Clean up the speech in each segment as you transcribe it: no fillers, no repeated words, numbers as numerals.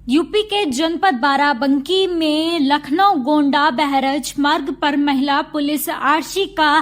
UP के जनपद बाराबंकी में लखनऊ गोंडा बहराइच मार्ग पर महिला पुलिस आरक्षी का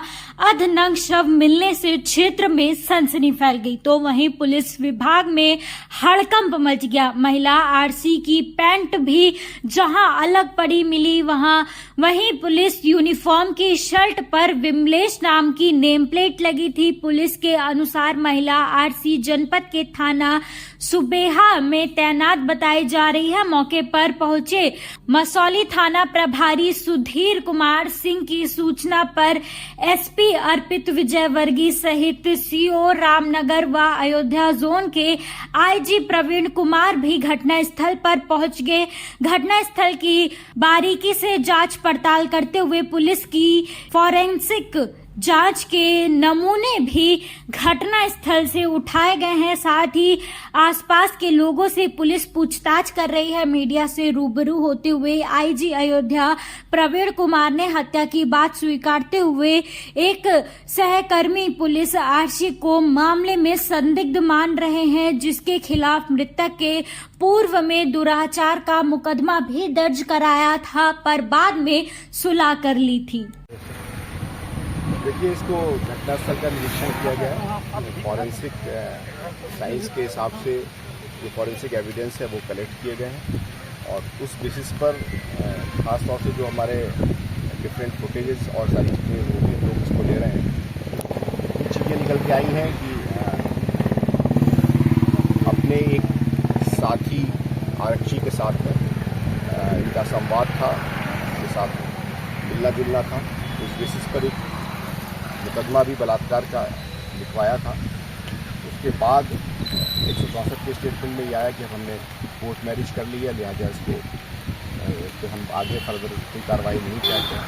अधनंग शव मिलने से क्षेत्र में सनसनी फैल गई, तो वहीं पुलिस विभाग में हड़कंप मच गया। महिला आरक्षी की पैंट भी जहां अलग पड़ी मिली, वहीं पुलिस यूनिफॉर्म की शर्ट पर विमलेश नाम की नेम प्लेट लगी थी। पुलिस के अनुसार महिला आरक्षी जनपद के थाना सुबेहा में तैनात बताई जा रही है। मौके पर पहुंचे मसौली थाना प्रभारी सुधीर कुमार सिंह की सूचना पर एसपी अर्पित विजयवर्गीय सहित सीओ रामनगर व अयोध्या जोन के आईजी प्रवीण कुमार भी घटनास्थल पर पहुंच गए। घटनास्थल की बारीकी से जांच पड़ताल करते हुए पुलिस की फॉरेंसिक जांच के नमूने भी घटना स्थल से उठाए गए हैं। साथ ही आसपास के लोगों से पुलिस पूछताछ कर रही है। मीडिया से रूबरू होते हुए आईजी अयोध्या प्रवीण कुमार ने हत्या की बात स्वीकारते हुए एक सहकर्मी पुलिस आरक्षी को मामले में संदिग्ध मान रहे हैं, जिसके खिलाफ मृतक के पूर्व में दुराचार का मुकदमा भी दर्ज कराया था, पर बाद में सुलह कर ली थी। देखिए, इसको घटनास्थल का निरीक्षण किया गया है। फॉरेंसिक साइंस के हिसाब से जो फॉरेंसिक एविडेंस है वो कलेक्ट किए गए हैं और उस बेसिस पर ख़ास तौर से जो हमारे डिफरेंट फुटेजेस और सारी चीज़ें वो भी लोग इसको ले रहे हैं। कुछ चीज़ें निकल के आई हैं कि अपने एक साथी आरक्षी के साथ इनका संवाद था, उसके साथ मिलना जुलना था। उस बेसिस पर एक मुकदमा भी बलात्कार का लिखवाया था। उसके बाद 164 के स्टेटमेंट में ये आया कि हमने कोर्ट मैरिज कर ली है, लिहाजा इसको हम आगे फर्दर कोई कार्रवाई नहीं चाहते हैं।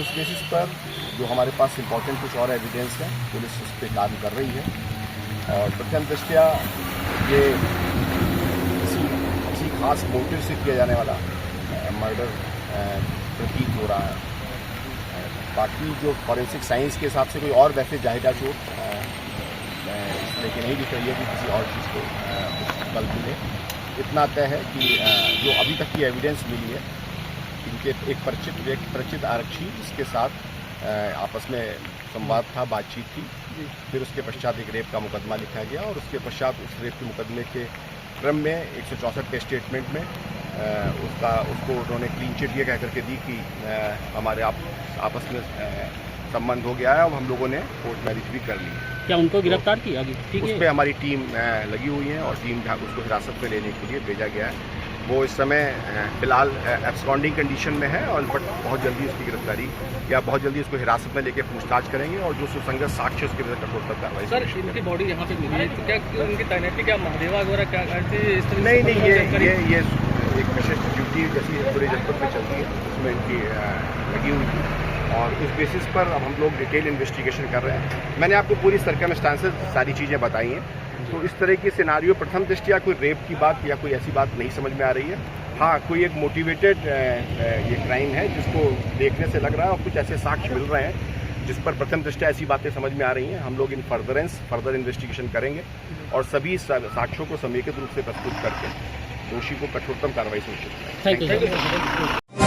उस बेसिस पर जो हमारे पास इम्पोर्टेंट कुछ और एविडेंस है, पुलिस उस पर कार्य कर रही है और प्रथम दृष्टया ये किसी खास मोटिव से किया जाने वाला मर्डर प्रतीत हो रहा है। बाकी जो फॉरेंसिक साइंस के हिसाब से कोई और वैसे जाहिदा चोट लेकिन नहीं दिख रही है कि किसी और चीज़ को बल मिले। इतना तय है कि जो अभी तक की एविडेंस मिली है, इनके एक परिचित आरक्षी इसके साथ आपस में संवाद था, बातचीत थी। फिर उसके पश्चात एक रेप का मुकदमा लिखा गया और उसके पश्चात उस रेप के मुकदमे के क्रम में 164 के स्टेटमेंट में उसको उन्होंने क्लीन चिट ये कह करके दी कि हमारे आपस में संबंध हो गया है और हम लोगों ने कोर्ट मैरिज भी कर ली। क्या उनको गिरफ्तार किया? उस पर हमारी टीम लगी हुई है और टीम उसको हिरासत में लेने के लिए भेजा गया है। वो इस समय फिलहाल एब्सकॉन्डिंग कंडीशन में है और बट बहुत जल्दी उसकी गिरफ्तारी या बहुत जल्दी उसको हिरासत में लेकर पूछताछ करेंगे और जो सुसंगत साक्ष्य उसके विरुद्ध कठोरतर कार्रवाई। सर, इनकी बॉडी यहाँ पे मिली है, तो क्या उनकी तैनाती क्या महादेवा वगैरह क्या करती है? नहीं, ये एक विशिष्ट ड्यूटी जैसी पूरे जनपद में चलती है, उसमें इनकी लगी हुई थी और उस बेसिस पर अब हम लोग डिटेल इन्वेस्टिगेशन कर रहे हैं। मैंने आपको पूरी सर्कमस्टांसेस सारी चीज़ें बताई हैं। तो इस तरह की सिनारियो प्रथम दृष्टया कोई रेप की बात या कोई ऐसी बात नहीं समझ में आ रही है। हाँ, कोई एक मोटिवेटेड ये क्राइम है जिसको देखने से लग रहा है और कुछ ऐसे साक्ष्य मिल रहे हैं जिस पर प्रथम दृष्टया ऐसी बातें समझ में आ रही हैं। हम लोग इन फर्दर इन्वेस्टिगेशन करेंगे और सभी साक्ष्यों को समेकित रूप से प्रस्तुत करके दोषी को कठोरतम कार्रवाई सुनिश्चित करेंगे। Thank you.